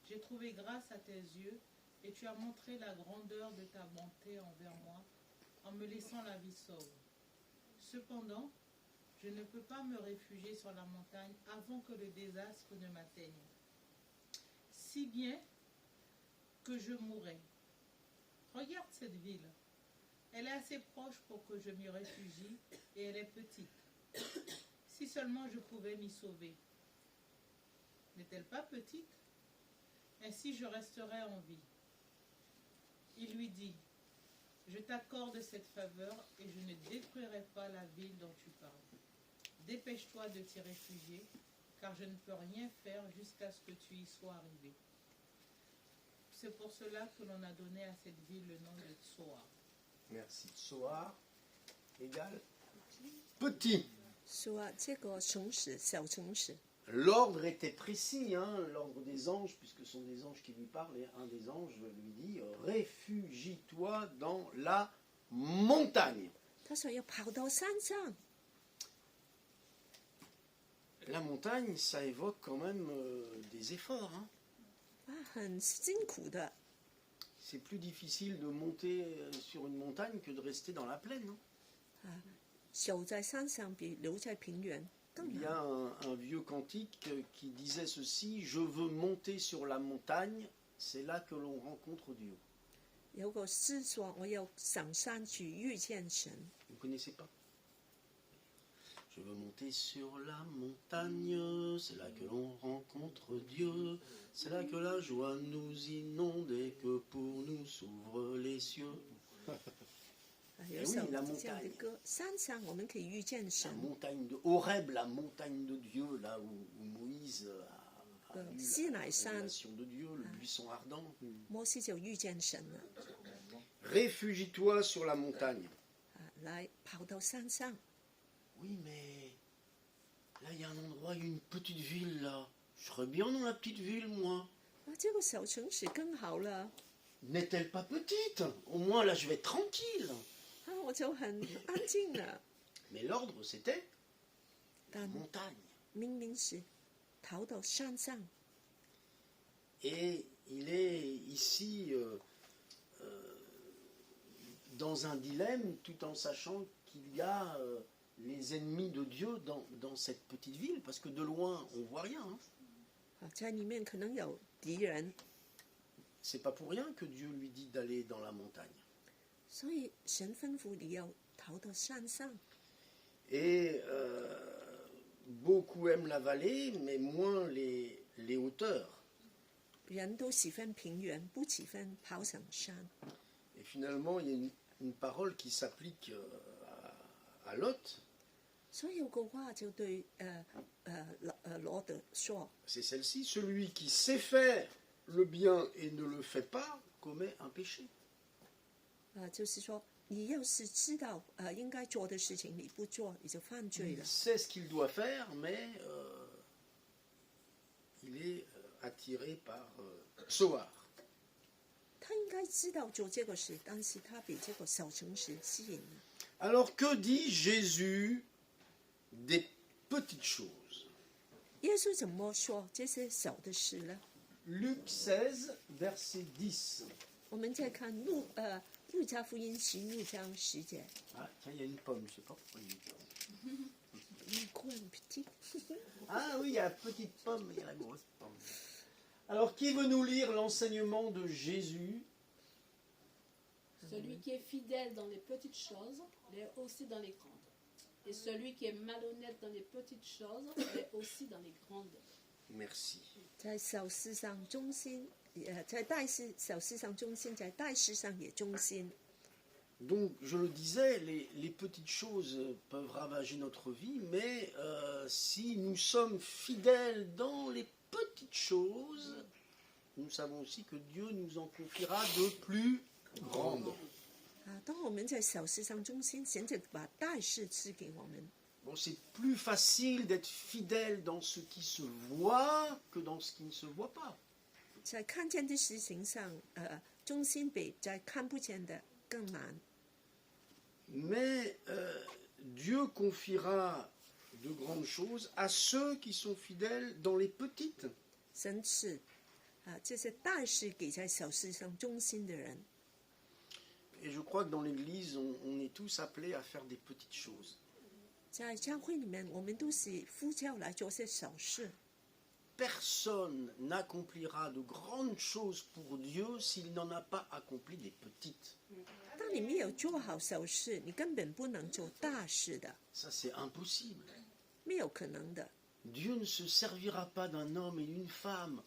j'ai trouvé grâce à tes yeux et tu as montré la grandeur de ta bonté envers moi en me laissant la vie sauve. Cependant, je ne peux pas me réfugier sur la montagne avant que le désastre ne m'atteigne. Si bien que je mourrai. Regarde cette ville. Elle est assez proche pour que je m'y réfugie et elle est petite. Si seulement je pouvais m'y sauver. N'est-elle pas petite? Ainsi je resterai en vie. Il lui dit, je t'accorde cette faveur et je ne détruirai pas la ville dont tu parles. Dépêche-toi de t'y réfugier, car je ne peux rien faire jusqu'à ce que tu y sois arrivé. C'est pour cela que l'on a donné à cette ville le nom de Tsoar. Merci. Soar égale petit. 說這個城市小城市， L'ordre était précis, hein, l'ordre des anges, puisque ce sont des anges qui lui parlent, et un des anges lui dit réfugie-toi dans la montagne. 他說要跑到山上。 La montagne, ça évoque quand même des efforts, hein. 很辛苦的， C'est plus difficile de monter sur une montagne que de rester dans la plaine, hein. 守在山上比留在平原更 Il y 難。 a un vieux cantique qui disait ceci, je veux monter sur la montagne, c'est là que l'on rencontre Dieu. 有個詩說我要上山去遇見神， Vous ne connaissez pas? Je veux monter sur la montagne, c'est là que l'on rencontre Dieu, c'est là que la joie nous inonde et que pour nous s'ouvrent les cieux. 有首這樣的歌，山上我們可以遇見 La 神。 montagne de Horeb, la montagne de Dieu, là où Moïse a eu Sinaï la San. révélation de Dieu, le buisson ardent. 摩西就遇見神了， Réfugie-toi sur la montagne. 來跑到山上。 Oui, mais là, il y a un endroit, il y a une petite ville, là. Je serais bien dans la petite ville, moi. 這個小城市更好了， N'est-elle pas petite? Au moins, là, je vais être tranquille. 我就很安靜了。 Mais l'ordre, c'était 但 montagne. 明明是逃到山上， Et il est ici dans un dilemme, tout en sachant qu'il y a les ennemis de Dieu dans cette petite ville, parce que de loin, on voit rien, hein. 在裡面可能有敵人， C'est pas pour rien que Dieu lui dit d'aller dans la montagne. 所以神吩咐你要逃到山上。 Et beaucoup aiment la vallée, mais moins les hauteurs. 人都喜欢平原，不喜欢跑上山。 Et finalement, il y a une parole qui s'applique à Lot, 所以有個話就對羅德說， c'est celle-ci, celui qui sait faire le bien et ne le fait pas commet un péché. 就是說你要是知道應該做的事情你不做，你就犯罪 Il 了。 sait ce qu'il doit faire, mais il est attiré par Soar. 他應該知道做這個事，但是他被這個小誠實吸引了。 Alors que dit Jésus des petites choses? 耶穌怎麼說這些小的事呢？ Luc 16, verset 10. 我們再看路加福音16章10節。 Ah, tiens, il y a une pomme, je ne sais pas pourquoi il y a une pomme. Quoi, un petit Ah oui, il y a la petite pomme, il y a la grosse pomme. Alors, qui veut nous lire l'enseignement de Jésus? Celui qui est fidèle dans les petites choses l'est aussi dans les grandes. Et celui qui est malhonnête dans les petites choses l'est aussi dans les grandes. Merci. 在小事上忠心，在大事小事上忠心，在大事上也忠心。 Donc, je le disais, les petites choses peuvent ravager notre vie, mais si nous sommes fidèles dans les petites choses, nous savons aussi que Dieu nous en confiera de plus grandes. 当我们在小事上忠心，神就把大事赐给我们。 Bon, c'est plus facile d'être fidèle dans ce qui se voit que dans ce qui ne se voit pas. 在看见的事情上，忠心比在看不见的更难。 Mais Dieu confiera de grandes choses à ceux qui sont fidèles dans les petites. 神赐这些大事给在小事上忠心的人。 Et je crois que dans l'Église, on est tous appelés à faire des petites choses. 在教会里面，我们都是呼叫来做些小事。 Personne n'accomplira de grandes choses pour Dieu s'il n'en a pas accompli des petites. 当你没有做好小事，你根本不能做大事的， Ça, c'est impossible. 没有可能的。 Dieu ne se servira pas d'un homme et d'une femme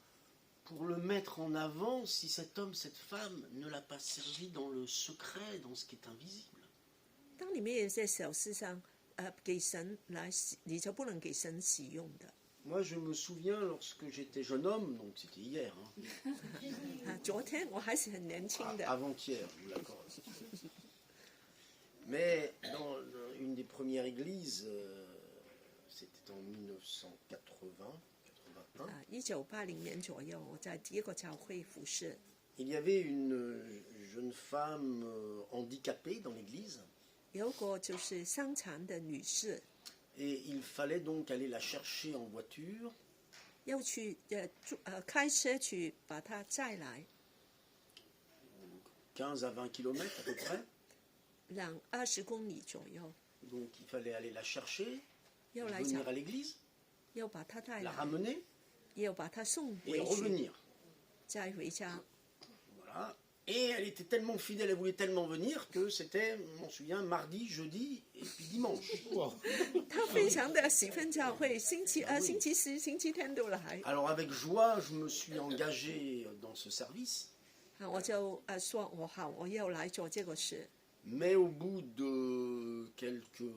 pour le mettre en avant si cet homme, cette femme ne l'a pas servi dans le secret, dans ce qui est invisible. 当你没有在小事上给神来，你就不能给神使用的。 Moi, je me souviens lorsque j'étais jeune homme, donc c'était hier, hein, 昨天我还是很年轻的， avant-hier, je vous l'accorde. Mais dans une des premières églises, c'était en 1980, 81, 1980年左右，我在第一个教会服侍， il y avait une jeune femme handicapée dans l'église. 有个就是伤残的女士， Et il fallait donc aller la chercher en voiture. 要去开车去把她载来， 15 à 20 kilomètres à peu près. 20公里左右， Donc il fallait aller la chercher, 要来找 venir à l'église, 要把她带 la 来， ramener 要把她送 et 回去， revenir. 再回家。 Voilà. Et elle était tellement fidèle, elle voulait tellement venir que c'était, je m'en souviens, mardi, jeudi et puis dimanche. 她非常的喜欢教会，星期四、星期天都来。 Alors avec joie, je me suis engagé dans ce service. 我就说我好，我要来做这个事。 Mais au bout de quelques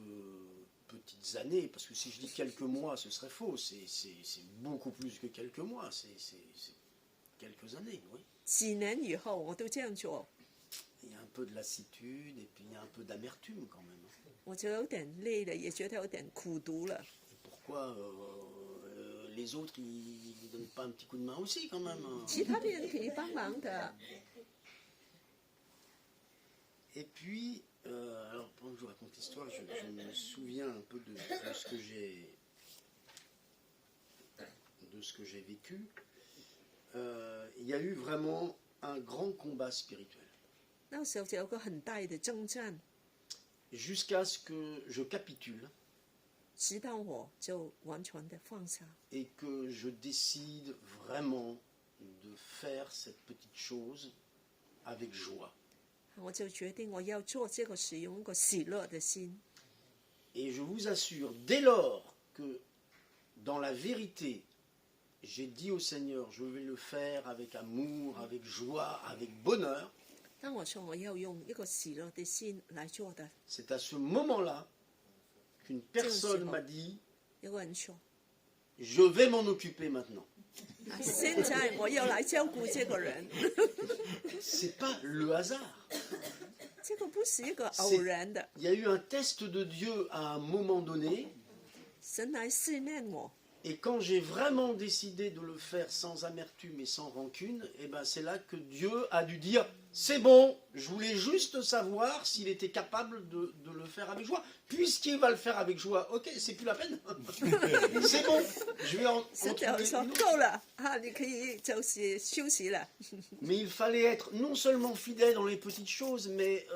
petites années, parce que si je dis quelques mois, ce serait faux, c'est beaucoup plus que quelques mois, c'est quelques années, oui. 几年以后我都这样做， Il y a un peu de lassitude et puis il y a un peu d'amertume quand même. 我就有点累了，也觉得有点苦读了。 Pourquoi les autres, ils ne donnent pas un petit coup de main aussi quand même, hein. 其他的人可以帮忙的。 Et puis, alors pendant que je vous raconte l'histoire, je me souviens un peu de ce que j'ai vécu. Il y a eu vraiment un grand combat spirituel. 那时候就有个很大的征战， Jusqu'à ce que je capitule 直到我就完全的放下， et que je décide vraiment de faire cette petite chose avec joie. 我就决定我要做这个事，用一个喜乐的心。 Et je vous assure, dès lors que dans la vérité, j'ai dit au Seigneur, je vais le faire avec amour, avec joie, avec bonheur, 當我說我要用一個喜樂的心來做的， c'est à ce moment-là qu'une personne m'a dit, 有個人說： je vais m'en occuper maintenant. 現在我要來照顧這個人。 C'est pas le hasard. 這個不是一個偶然的， Il y a eu un test de Dieu à un moment donné, 神來試驗我。 et quand j'ai vraiment décidé de le faire sans amertume et sans rancune, eh ben c'est là que Dieu a dû dire, c'est bon, je voulais juste savoir s'il était capable de le faire avec joie. Puisqu'il va le faire avec joie, ok, c'est plus la peine. C'est bon, je vais en 神 trouver 就說 une autre. 夠了啊，你可以就是休息了。 Mais il fallait être non seulement fidèle dans les petites choses, mais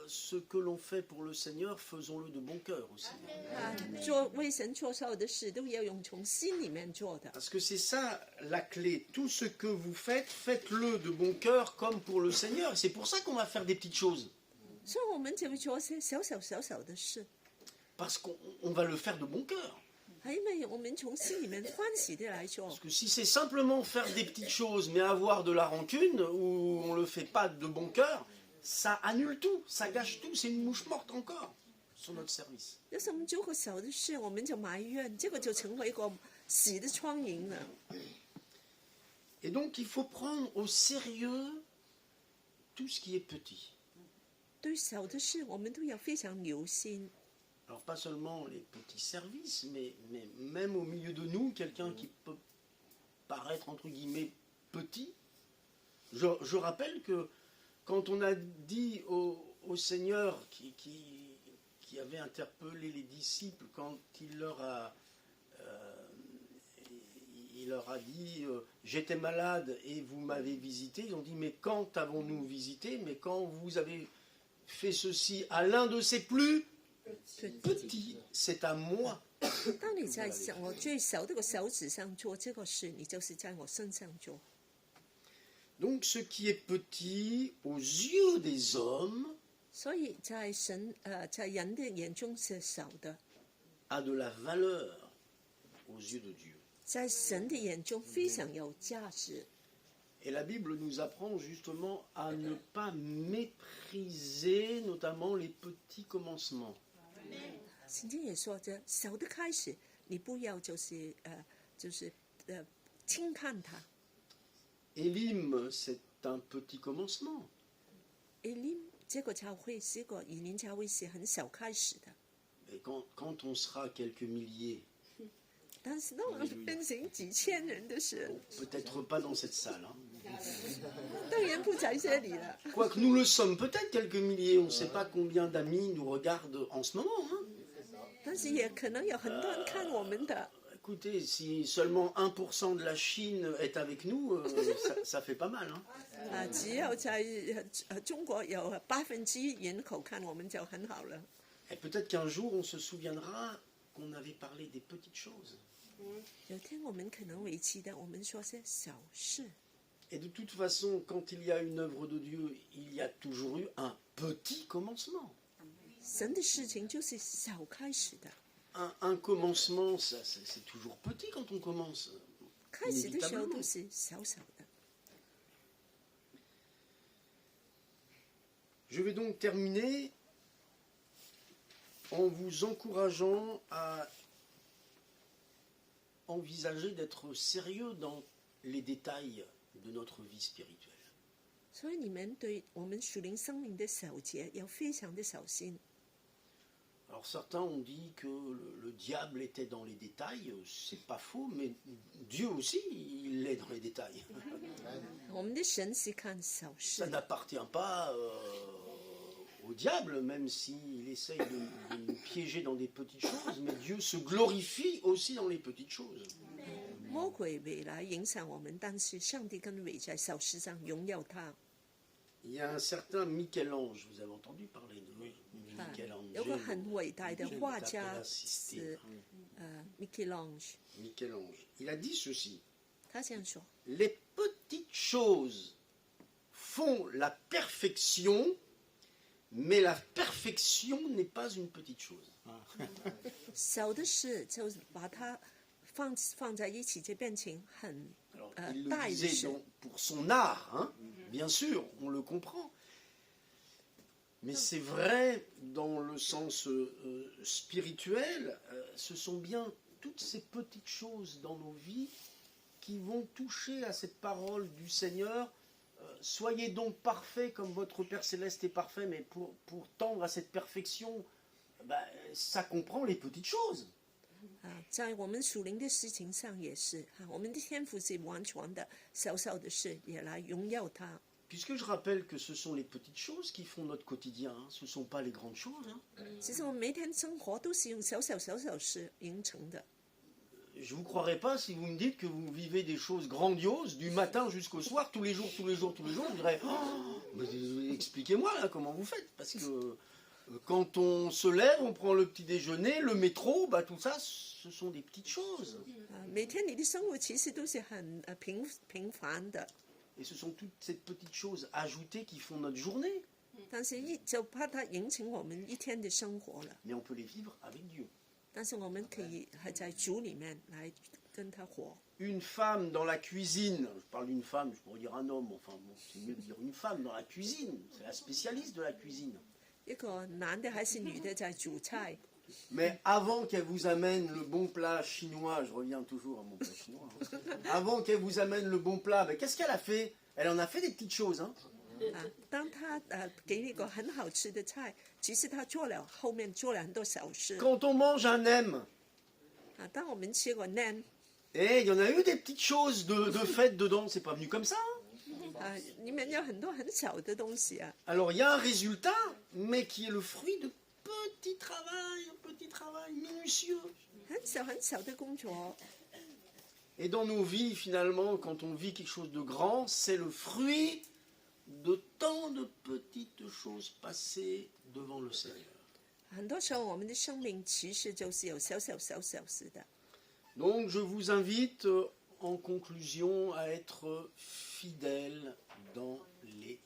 ce que l'on fait pour le Seigneur, faisons-le de bon cœur aussi. 啊，做为神做所有的事都要用从心里面做的， Parce que c'est ça la clé. Tout ce que vous faites, faites-le de bon cœur comme pour le Seigneur. Et c'est pour ça qu'on va faire des petites choses. 所以我们就会做些小小的事， Parce qu'on va le faire de bon cœur. 因为我们从心里面欢喜的来做 Parce。que si c'est simplement faire des petites choses, mais avoir de la rancune, ou on ne le fait pas de bon cœur, ça annule tout, ça gâche tout. C'est une mouche morte encore sur notre service. 要是我们做个小的事，我们就埋怨，这个就成为一个死的苍蝇了。 Et donc il faut prendre au sérieux tout ce qui est petit. 对小的事，我们都要非常留心。 Alors pas seulement les petits services, mais même au milieu de nous, quelqu'un qui peut paraître entre guillemets petit. Je rappelle que quand on a dit au Seigneur qui avait interpellé les disciples, quand il leur a dit j'étais malade et vous m'avez visité, ils ont dit mais quand avons-nous visité? Mais quand vous avez fait ceci à l'un de ses plus petits, c'est à moi. 当你在我最小的个手指上做这个事，你就是在我身上做。 Donc ce qui est petit aux yeux des hommes 所以在在人的眼中是小的， a de la valeur aux yeux de Dieu. 在神的眼中非常有价值。 Et la Bible nous apprend justement à ne pas mépriser notamment les petits commencements. 圣经也说着，小的开始，你不要轻看它。 Élim, c'est un petit commencement. Elim 这个教会是个以林教会是很小开始的， Et quand on sera quelques milliers, 但是当我们变成几千人的时候， peut-être pas dans cette salle, hein. 当然不在这里了。 Quoique nous le sommes peut-être quelques milliers, on ne sait pas combien d'amis nous regardent en ce moment, hein. 但是也可能有很多人看我们的。 Écoutez, si seulement 1% de la Chine est avec nous, ça fait pas mal, hein. 只有在中国有1%人口看我们就很好了。 Et peut-être qu'un jour on se souviendra qu'on avait parlé des petites choses. 有天我们可能会记得我们说些小事。 Et de toute façon, quand il y a une œuvre de Dieu, il y a toujours eu un petit commencement. 神的事情就是小开始的， Un commencement, c'est toujours petit quand on commence. 开始的时候 inévitablement. 都是小小的。 Je vais donc terminer en vous encourageant à envisager d'être sérieux dans les détails de notre vie spirituelle. 所以你们对我们属灵生命的小节要非常的小心。 Alors certains ont dit que le diable était dans les détails, c'est pas faux, mais Dieu aussi, il est dans les détails. 我们的神是看小 Ça 事， n'appartient pas au diable, même s'il essaye de nous piéger dans des petites choses, mais Dieu se glorifie aussi dans les petites choses. 魔鬼未来影响我们，但是上帝跟伟在小事上荣耀他。 Il y a un certain Michel-Ange, vous avez entendu parler de lui, 有个很伟大的画 Michel-Ange. 家是Michel-Ange， Michel-Ange. Il a dit ceci: 他这样说： les petites choses font la perfection, mais la perfection n'est pas une petite chose. 小的事就把它放在一起就变成很 Alors, 呃 il 大 le 的 disait 事。 pour son art, hein, bien sûr, on le comprend. Mais c'est vrai dans le sens spirituel, ce sont bien toutes ces petites choses dans nos vies qui vont toucher à cette parole du Seigneur. Soyez donc parfaits comme votre Père Céleste est parfait, mais pour tendre à cette perfection, ça comprend les petites choses. 在我们属灵的事情上也是我们的天赋是完全的，小小的事也来荣耀他。 Puisque je rappelle que ce sont les petites choses qui font notre quotidien, hein, ce ne sont pas les grandes choses. Hein. 其实我们每天生活都是用小事形成的。 Je ne vous croirais pas si vous me dites que vous vivez des choses grandioses du matin jusqu'au soir, tous les jours. Je dirais, expliquez-moi là comment vous faites. Parce que quand on se lève, on prend le petit déjeuner, le métro, tout ça, ce sont des petites choses. 每天你的生活其实都是很平凡的， Et ce sont toutes ces petites choses ajoutées qui font notre journée. 但是就怕它影响我们一天的生活了。 Mais on peut les vivre avec Dieu. 但是我们可以还在主里面来跟他活。 Une femme dans la cuisine, je parle d'une femme, je pourrais dire un homme, enfin bon, c'est mieux de dire une femme dans la cuisine, c'est la spécialiste de la cuisine. 一个男的还是女的在煮菜， Mais avant qu'elle vous amène le bon plat chinois, je reviens toujours à mon plat chinois, hein. Avant qu'elle vous amène le bon plat, qu'est-ce qu'elle a fait? Elle en a fait des petites choses. Hein. 当他给你一个很好吃的菜，其实他后面做了很多小事。 Quand on mange un nem, 当我们吃过 nan， il y en a eu des petites choses de fête dedans, c'est pas venu comme ça. Hein. 里面有很多很小的东西啊。 Alors il y a un résultat, mais qui est le fruit de petit travail minutieux. 很小的工作。 Et dans nos vies, finalement, quand on vit quelque chose de grand, c'est le fruit de tant de petites choses passées devant le Seigneur. 很多时候，我们的生命其实就是有小事的。 Donc je vous invite en conclusion à être fidèle dans les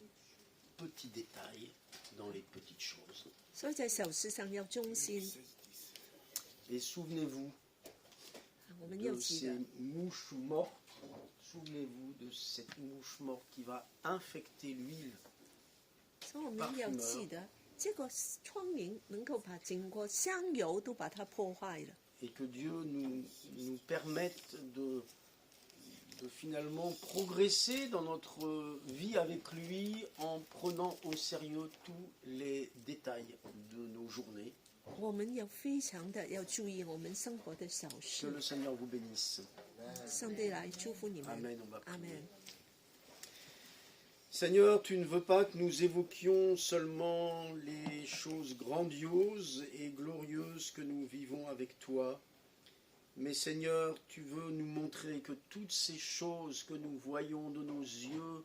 petits détails, dans les petites choses. 所以在小事上要忠心。 Et souvenez-vous 我们要 de 记 ces 得， mouches mortes. Souvenez-vous de cette mouche morte qui va infecter l'huile. 所以我们要记得，这个苍蝇能够把整个香油都把它破坏了。 Et que Dieu nous permette de finalement progresser dans notre vie avec lui en prenant au sérieux tous les détails de nos journées. 我们要非常的要注意我们生活的小 Que 事。 le Seigneur vous bénisse. 上帝来祝福你们。 Amen, on va prier. 阿门。 Seigneur, tu ne veux pas que nous évoquions seulement les choses grandioses et glorieuses que nous vivons avec toi, mais Seigneur, tu veux nous montrer que toutes ces choses que nous voyons de nos yeux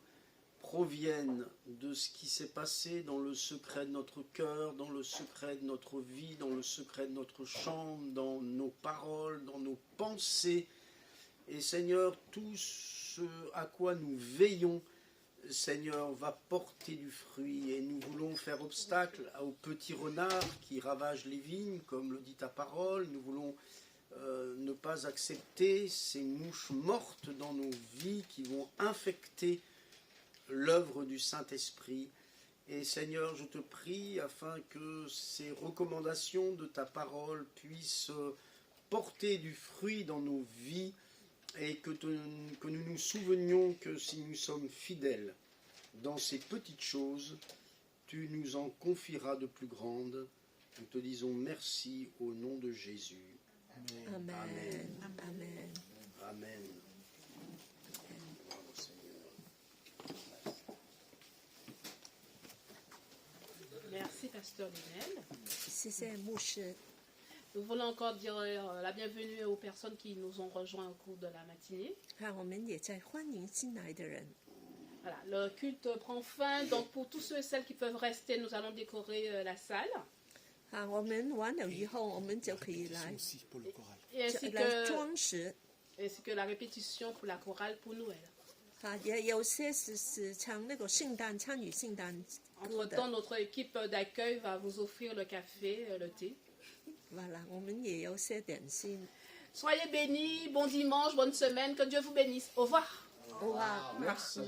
proviennent de ce qui s'est passé dans le secret de notre cœur, dans le secret de notre vie, dans le secret de notre chambre, dans nos paroles, dans nos pensées. Et Seigneur, tout ce à quoi nous veillons, Seigneur, va porter du fruit, et nous voulons faire obstacle aux petits renards qui ravagent les vignes, comme le dit ta parole. Nous voulons ne pas accepter ces mouches mortes dans nos vies qui vont infecter l'œuvre du Saint-Esprit. Et Seigneur, je te prie afin que ces recommandations de ta parole puissent porter du fruit dans nos vies, et que nous nous souvenions que si nous sommes fidèles dans ces petites choses, tu nous en confieras de plus grandes. Nous te disons merci au nom de Jésus. 阿门。 Amen. 阿门。 Amen. Bravo, Seigneur. Merci, Pasteur Lionel. 谢谢牧师。 Nous voulons encore dire la bienvenue aux personnes qui nous ont rejoints au cours de la matinée. 我们也在欢迎进来的人。 Voilà, le culte prend fin. Donc, pour tous ceux et celles qui peuvent rester, nous allons décorer la salle. 我们完了以后，我们就可以来 Et ainsi 来 que, 装饰。 ainsi que la répétition pour la chorale pour Noël. 也有些是唱那个圣诞，参与圣诞歌的。 Entre-temps, notre équipe d'accueil va vous offrir le café, le thé. Voilà， 我们也有些点心。Soyez bénis, bon dimanche, bonne semaine, que Dieu vous bénisse. Au revoir. Au revoir. Merci.